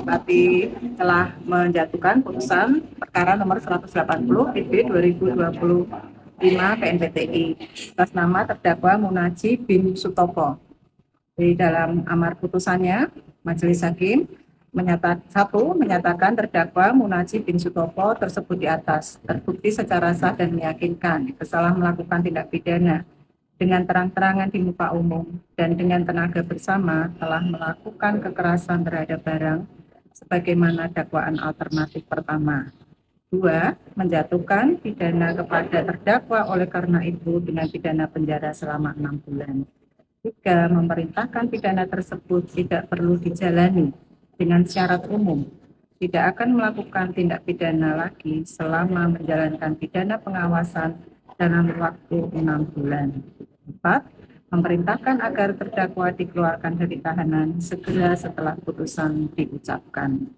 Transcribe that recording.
Bupati telah menjatuhkan putusan perkara nomor 180 PB 2025 PNPTI atas nama terdakwa Munaji bin Sutopo. Di dalam amar putusannya, Majelis Hakim menyatakan terdakwa Munaji bin Sutopo tersebut di atas terbukti secara sah dan meyakinkan bersalah melakukan tindak pidana dengan terang-terangan di muka umum dan dengan tenaga bersama telah melakukan kekerasan terhadap barang sebagaimana dakwaan alternatif pertama. 2. Menjatuhkan pidana kepada terdakwa oleh karena itu dengan pidana penjara selama 6 bulan. 3. Memerintahkan pidana tersebut tidak perlu dijalani dengan syarat umum, tidak akan melakukan tindak pidana lagi selama menjalankan pidana pengawasan dalam waktu 6 bulan. 4. Memerintahkan agar terdakwa dikeluarkan dari tahanan segera setelah putusan diucapkan.